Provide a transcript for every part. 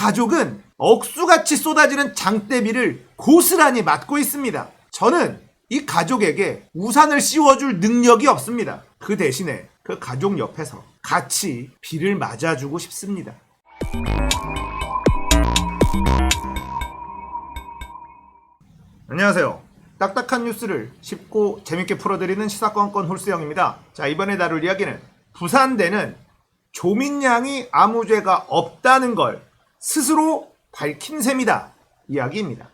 가족은 억수같이 쏟아지는 장대비를 고스란히 맞고 있습니다. 저는 이 가족에게 우산을 씌워줄 능력이 없습니다. 그 대신에 그 가족 옆에서 같이 비를 맞아주고 싶습니다. 안녕하세요. 딱딱한 뉴스를 쉽고 재밌게 풀어드리는 시사건건 홀수영입니다. 자, 이번에 다룰 이야기는 부산대는 조민양이 아무 죄가 없다는 걸 스스로 밝힌 셈이다 이야기입니다.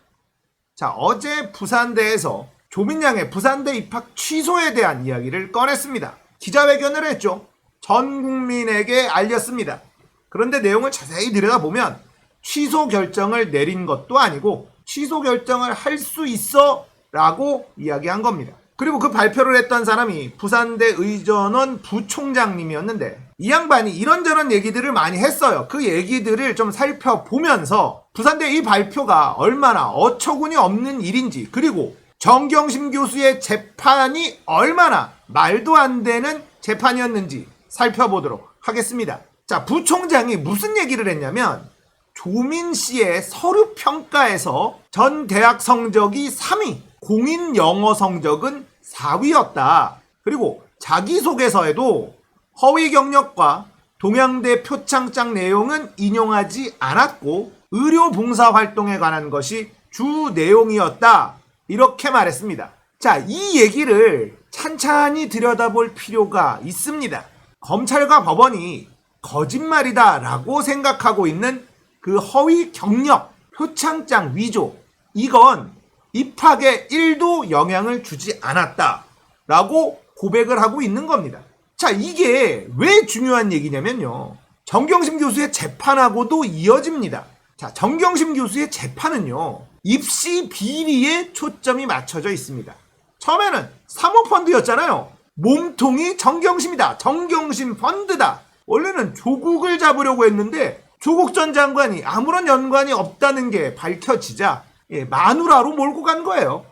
자, 어제 부산대에서 조민양의 부산대 입학 취소에 대한 이야기를 꺼냈습니다. 기자회견을 했죠. 전 국민에게 알렸습니다. 그런데 내용을 자세히 들여다보면 취소 결정을 내린 것도 아니고 취소 결정을 할 수 있어 라고 이야기한 겁니다. 그리고 그 발표를 했던 사람이 부산대 의전원 부총장님이었는데 이 양반이 이런저런 얘기들을 많이 했어요. 그 얘기들을 좀 살펴보면서 부산대 이 발표가 얼마나 어처구니 없는 일인지, 그리고 정경심 교수의 재판이 얼마나 말도 안 되는 재판이었는지 살펴보도록 하겠습니다. 자, 부총장이 무슨 얘기를 했냐면 조민 씨의 서류 평가에서 전 대학 성적이 3위, 공인 영어 성적은 4위였다. 그리고 자기소개서에도 허위 경력과 동양대 표창장 내용은 인용하지 않았고 의료 봉사 활동에 관한 것이 주 내용이었다. 이렇게 말했습니다. 자, 이 얘기를 찬찬히 들여다볼 필요가 있습니다. 검찰과 법원이 거짓말이다 라고 생각하고 있는 그 허위 경력, 표창장 위조, 이건 입학에 1도 영향을 주지 않았다 라고 고백을 하고 있는 겁니다. 자, 이게 왜 중요한 얘기냐면요, 정경심 교수의 재판하고도 이어집니다. 자, 정경심 교수의 재판은요, 입시 비리에 초점이 맞춰져 있습니다. 처음에는 사모펀드였잖아요. 몸통이 정경심이다, 정경심 펀드다. 원래는 조국을 잡으려고 했는데 조국 전 장관이 아무런 연관이 없다는 게 밝혀지자 마누라로 몰고 간 거예요.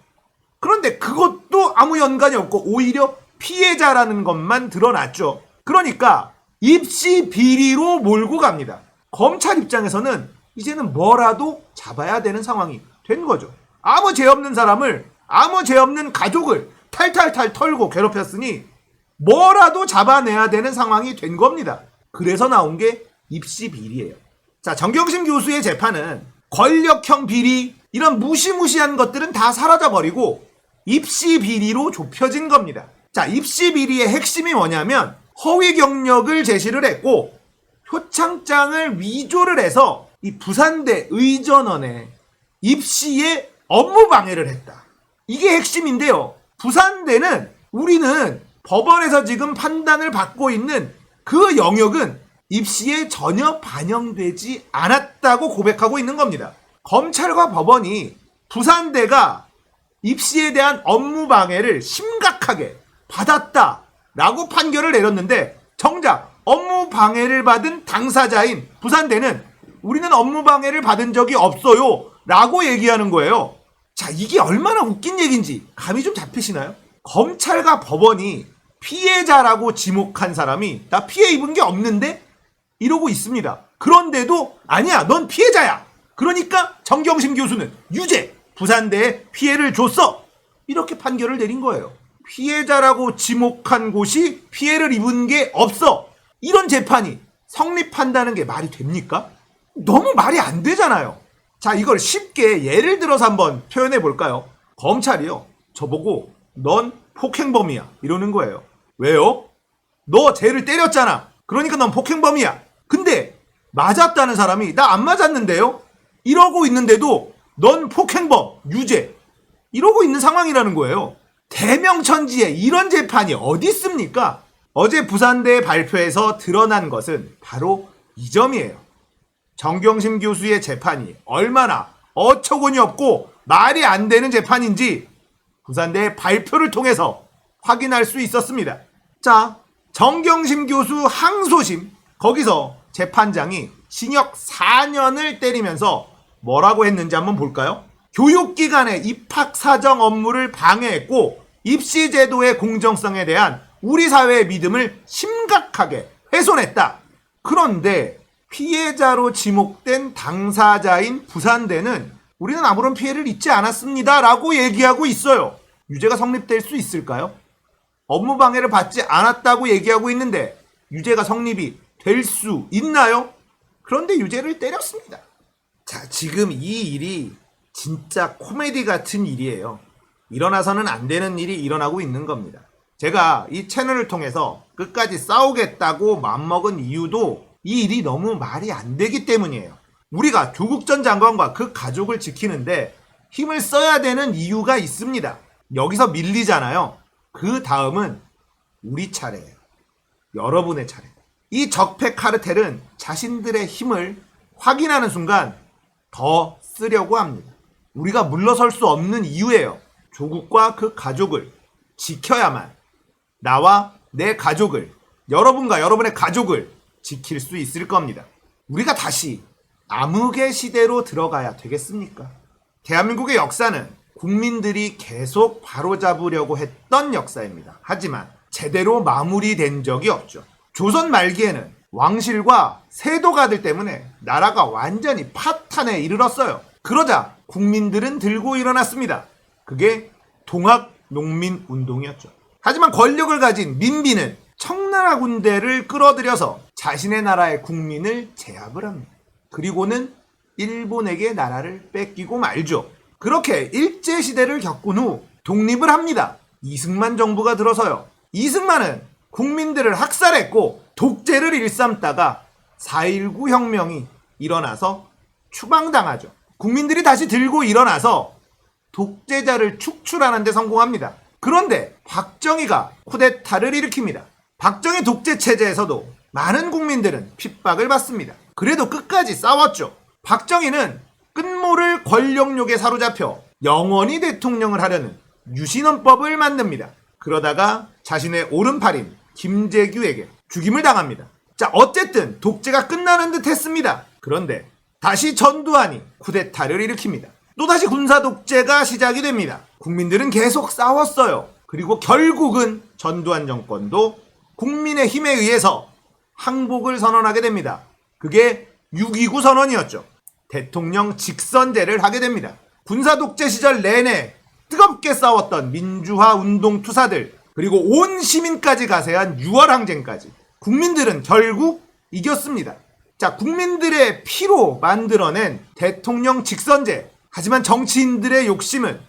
그런데 그것도 아무 연관이 없고 오히려 피해자라는 것만 드러났죠. 그러니까 입시 비리로 몰고 갑니다. 검찰 입장에서는 이제는 뭐라도 잡아야 되는 상황이 된 거죠. 아무 죄 없는 사람을, 아무 죄 없는 가족을 탈탈탈 털고 괴롭혔으니 뭐라도 잡아내야 되는 상황이 된 겁니다. 그래서 나온 게 입시 비리예요. 자, 정경심 교수의 재판은 권력형 비리, 이런 무시무시한 것들은 다 사라져버리고 입시 비리로 좁혀진 겁니다. 자, 입시 비리의 핵심이 뭐냐면 허위 경력을 제시를 했고 표창장을 위조를 해서 이 부산대 의전원의 입시에 업무 방해를 했다. 이게 핵심인데요. 부산대는 우리는 법원에서 지금 판단을 받고 있는 그 영역은 입시에 전혀 반영되지 않았다고 고백하고 있는 겁니다. 검찰과 법원이 부산대가 입시에 대한 업무 방해를 심각하게 받았다라고 판결을 내렸는데 정작 업무 방해를 받은 당사자인 부산대는 우리는 업무 방해를 받은 적이 없어요 라고 얘기하는 거예요. 자, 이게 얼마나 웃긴 얘기인지 감이 좀 잡히시나요? 검찰과 법원이 피해자라고 지목한 사람이 나 피해 입은 게 없는데? 이러고 있습니다. 그런데도 아니야, 넌 피해자야. 그러니까 정경심 교수는 유죄, 부산대에 피해를 줬어. 이렇게 판결을 내린 거예요. 피해자라고 지목한 곳이 피해를 입은 게 없어. 이런 재판이 성립한다는 게 말이 됩니까? 너무 말이 안 되잖아요. 자, 이걸 쉽게 예를 들어서 한번 표현해 볼까요? 검찰이요, 저보고 넌 폭행범이야 이러는 거예요. 왜요? 너 쟤를 때렸잖아. 그러니까 넌 폭행범이야. 근데 맞았다는 사람이 나 안 맞았는데요? 이러고 있는데도 넌 폭행범, 유죄. 이러고 있는 상황이라는 거예요. 대명천지에 이런 재판이 어디 있습니까? 어제 부산대 발표에서 드러난 것은 바로 이 점이에요. 정경심 교수의 재판이 얼마나 어처구니 없고 말이 안 되는 재판인지 부산대 발표를 통해서 확인할 수 있었습니다. 자, 정경심 교수 항소심, 거기서 재판장이 징역 4년을 때리면서 뭐라고 했는지 한번 볼까요? 교육기관의 입학사정 업무를 방해했고 입시제도의 공정성에 대한 우리 사회의 믿음을 심각하게 훼손했다. 그런데 피해자로 지목된 당사자인 부산대는 우리는 아무런 피해를 입지 않았습니다 라고 얘기하고 있어요. 유죄가 성립될 수 있을까요? 업무방해를 받지 않았다고 얘기하고 있는데 유죄가 성립이 될 수 있나요? 그런데 유죄를 때렸습니다. 자, 지금 이 일이 진짜 코미디 같은 일이에요. 일어나서는 안 되는 일이 일어나고 있는 겁니다. 제가 이 채널을 통해서 끝까지 싸우겠다고 맘먹은 이유도 이 일이 너무 말이 안 되기 때문이에요. 우리가 조국 전 장관과 그 가족을 지키는데 힘을 써야 되는 이유가 있습니다. 여기서 밀리잖아요. 그 다음은 우리 차례예요. 여러분의 차례. 이 적폐 카르텔은 자신들의 힘을 확인하는 순간 더 쓰려고 합니다. 우리가 물러설 수 없는 이유예요. 조국과 그 가족을 지켜야만 나와 내 가족을, 여러분과 여러분의 가족을 지킬 수 있을 겁니다. 우리가 다시 암흑의 시대로 들어가야 되겠습니까? 대한민국의 역사는 국민들이 계속 바로잡으려고 했던 역사입니다. 하지만 제대로 마무리된 적이 없죠. 조선 말기에는 왕실과 세도가들 때문에 나라가 완전히 파탄에 이르렀어요. 그러자 국민들은 들고 일어났습니다. 그게 동학농민운동이었죠. 하지만 권력을 가진 민비는 청나라 군대를 끌어들여서 자신의 나라의 국민을 제압을 합니다. 그리고는 일본에게 나라를 뺏기고 말죠. 그렇게 일제시대를 겪은 후 독립을 합니다. 이승만 정부가 들어서요. 이승만은 국민들을 학살했고 독재를 일삼다가 4.19 혁명이 일어나서 추방당하죠. 국민들이 다시 들고 일어나서 독재자를 축출하는 데 성공합니다. 그런데 박정희가 쿠데타를 일으킵니다. 박정희 독재 체제에서도 많은 국민들은 핍박을 받습니다. 그래도 끝까지 싸웠죠. 박정희는 끝모를 권력욕에 사로잡혀 영원히 대통령을 하려는 유신헌법을 만듭니다. 그러다가 자신의 오른팔인 김재규에게 죽임을 당합니다. 자, 어쨌든 독재가 끝나는 듯 했습니다. 그런데 다시 전두환이 쿠데타를 일으킵니다. 또다시 군사독재가 시작이 됩니다. 국민들은 계속 싸웠어요. 그리고 결국은 전두환 정권도 국민의 힘에 의해서 항복을 선언하게 됩니다. 그게 6.29 선언이었죠. 대통령 직선제를 하게 됩니다. 군사독재 시절 내내 뜨겁게 싸웠던 민주화 운동 투사들, 그리고 온 시민까지 가세한 6월 항쟁까지 국민들은 결국 이겼습니다. 자, 국민들의 피로 만들어낸 대통령 직선제. 하지만 정치인들의 욕심은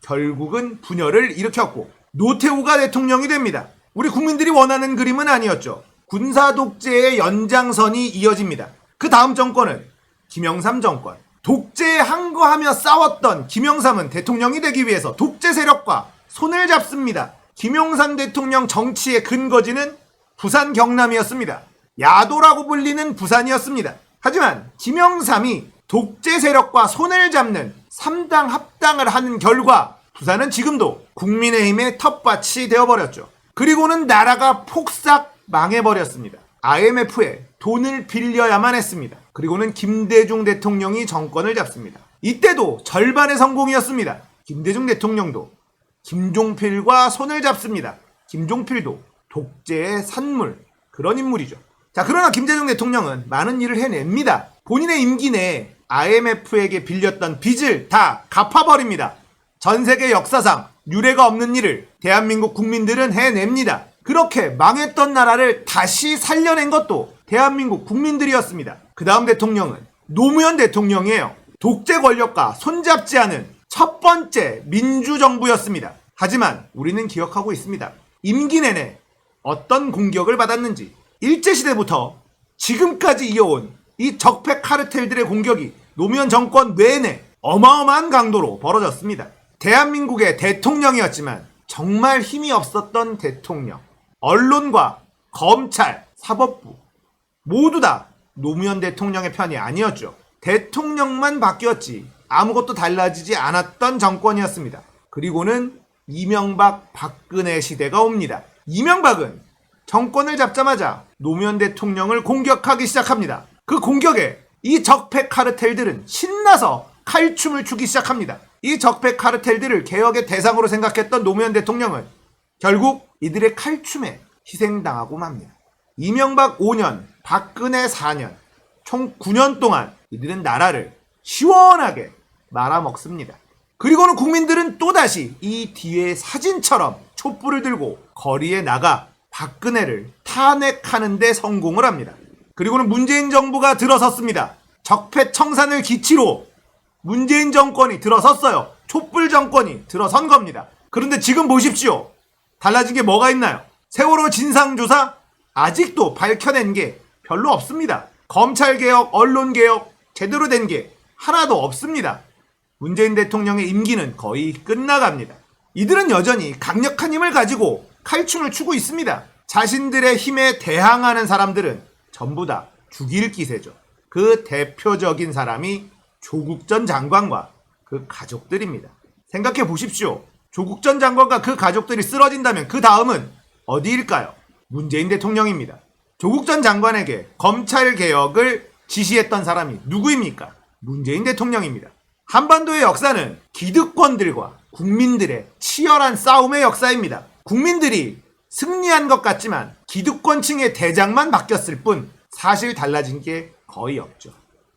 결국은 분열을 일으켰고 노태우가 대통령이 됩니다. 우리 국민들이 원하는 그림은 아니었죠. 군사독재의 연장선이 이어집니다. 그 다음 정권은 김영삼 정권. 독재에 항거하며 싸웠던 김영삼은 대통령이 되기 위해서 독재 세력과 손을 잡습니다. 김영삼 대통령 정치의 근거지는 부산 경남이었습니다. 야도라고 불리는 부산이었습니다. 하지만 김영삼이 독재 세력과 손을 잡는 3당 합당을 하는 결과 부산은 지금도 국민의힘의 텃밭이 되어버렸죠. 그리고는 나라가 폭삭 망해버렸습니다. IMF에 돈을 빌려야만 했습니다. 그리고는 김대중 대통령이 정권을 잡습니다. 이때도 절반의 성공이었습니다. 김대중 대통령도 김종필과 손을 잡습니다. 김종필도 독재의 산물, 그런 인물이죠. 자, 그러나 김대중 대통령은 많은 일을 해냅니다. 본인의 임기 내에 IMF에게 빌렸던 빚을 다 갚아버립니다. 전 세계 역사상 유례가 없는 일을 대한민국 국민들은 해냅니다. 그렇게 망했던 나라를 다시 살려낸 것도 대한민국 국민들이었습니다. 그 다음 대통령은 노무현 대통령이에요. 독재 권력과 손잡지 않은 첫 번째 민주정부였습니다. 하지만 우리는 기억하고 있습니다. 임기 내내 어떤 공격을 받았는지, 일제시대부터 지금까지 이어온 이 적폐 카르텔들의 공격이 노무현 정권 내내 어마어마한 강도로 벌어졌습니다. 대한민국의 대통령이었지만 정말 힘이 없었던 대통령, 언론과 검찰, 사법부 모두 다 노무현 대통령의 편이 아니었죠. 대통령만 바뀌었지 아무것도 달라지지 않았던 정권이었습니다. 그리고는 이명박, 박근혜 시대가 옵니다. 이명박은 정권을 잡자마자 노무현 대통령을 공격하기 시작합니다. 그 공격에 이 적폐 카르텔들은 신나서 칼춤을 추기 시작합니다. 이 적폐 카르텔들을 개혁의 대상으로 생각했던 노무현 대통령은 결국 이들의 칼춤에 희생당하고 맙니다. 이명박 5년, 박근혜 4년, 총 9년 동안 이들은 나라를 시원하게 말아먹습니다. 그리고는 국민들은 또다시 이 뒤에 사진처럼 촛불을 들고 거리에 나가 박근혜를 탄핵하는 데 성공을 합니다. 그리고는 문재인 정부가 들어섰습니다. 적폐청산을 기치로 문재인 정권이 들어섰어요. 촛불 정권이 들어선 겁니다. 그런데 지금 보십시오. 달라진 게 뭐가 있나요? 세월호 진상조사 아직도 밝혀낸 게 별로 없습니다. 검찰개혁, 언론개혁 제대로 된 게 하나도 없습니다. 문재인 대통령의 임기는 거의 끝나갑니다. 이들은 여전히 강력한 힘을 가지고 칼춤을 추고 있습니다. 자신들의 힘에 대항하는 사람들은 전부 다 죽일 기세죠. 그 대표적인 사람이 조국 전 장관과 그 가족들입니다. 생각해 보십시오. 조국 전 장관과 그 가족들이 쓰러진다면 그 다음은 어디일까요? 문재인 대통령입니다. 조국 전 장관에게 검찰 개혁을 지시했던 사람이 누구입니까? 문재인 대통령입니다. 한반도의 역사는 기득권들과 국민들의 치열한 싸움의 역사입니다. 국민들이 승리한 것 같지만 기득권층의 대장만 바뀌었을 뿐 사실 달라진 게 거의 없죠.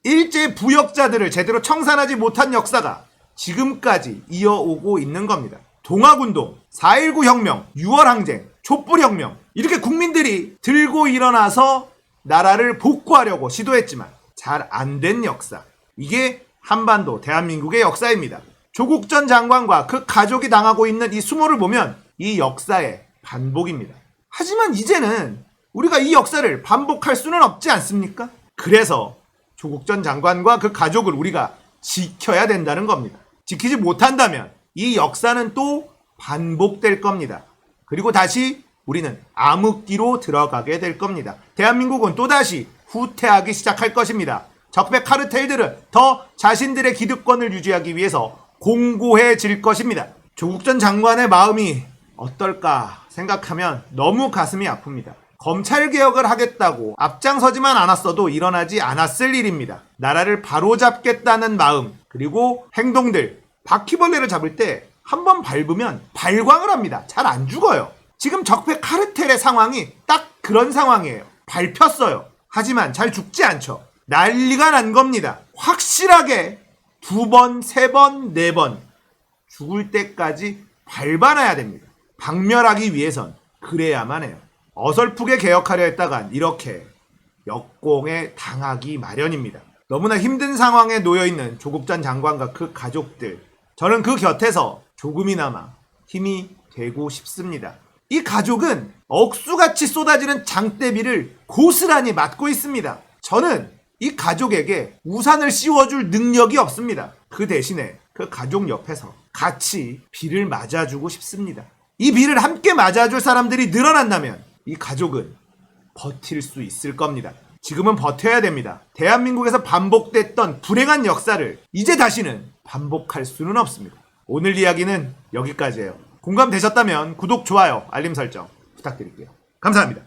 일제 부역자들을 제대로 청산하지 못한 역사가 지금까지 이어오고 있는 겁니다. 동학운동, 4.19 혁명, 6월 항쟁, 촛불혁명 이렇게 국민들이 들고 일어나서 나라를 복구하려고 시도했지만 잘 안 된 역사. 이게 한반도 대한민국의 역사입니다. 조국 전 장관과 그 가족이 당하고 있는 이 수모를 보면 이 역사의 반복입니다. 하지만 이제는 우리가 이 역사를 반복할 수는 없지 않습니까? 그래서 조국 전 장관과 그 가족을 우리가 지켜야 된다는 겁니다. 지키지 못한다면 이 역사는 또 반복될 겁니다. 그리고 다시 우리는 암흑기로 들어가게 될 겁니다. 대한민국은 또다시 후퇴하기 시작할 것입니다. 적폐 카르텔들은 더 자신들의 기득권을 유지하기 위해서 공고해질 것입니다. 조국 전 장관의 마음이 어떨까 생각하면 너무 가슴이 아픕니다. 검찰개혁을 하겠다고 앞장서지만 않았어도 일어나지 않았을 일입니다. 나라를 바로잡겠다는 마음 그리고 행동들. 바퀴벌레를 잡을 때 한 번 밟으면 발광을 합니다. 잘 안 죽어요. 지금 적폐 카르텔의 상황이 딱 그런 상황이에요. 밟혔어요. 하지만 잘 죽지 않죠. 난리가 난 겁니다. 확실하게 2번, 3번, 4번 죽을 때까지 밟아놔야 됩니다. 박멸하기 위해선 그래야만 해요. 어설프게 개혁하려 했다간 이렇게 역공에 당하기 마련입니다. 너무나 힘든 상황에 놓여있는 조국 전 장관과 그 가족들, 저는 그 곁에서 조금이나마 힘이 되고 싶습니다. 이 가족은 억수같이 쏟아지는 장대비를 고스란히 맞고 있습니다. 저는 이 가족에게 우산을 씌워줄 능력이 없습니다. 그 대신에 그 가족 옆에서 같이 비를 맞아주고 싶습니다. 이 비를 함께 맞아줄 사람들이 늘어난다면 이 가족은 버틸 수 있을 겁니다. 지금은 버텨야 됩니다. 대한민국에서 반복됐던 불행한 역사를 이제 다시는 반복할 수는 없습니다. 오늘 이야기는 여기까지예요. 공감되셨다면 구독, 좋아요, 알림 설정 부탁드릴게요. 감사합니다.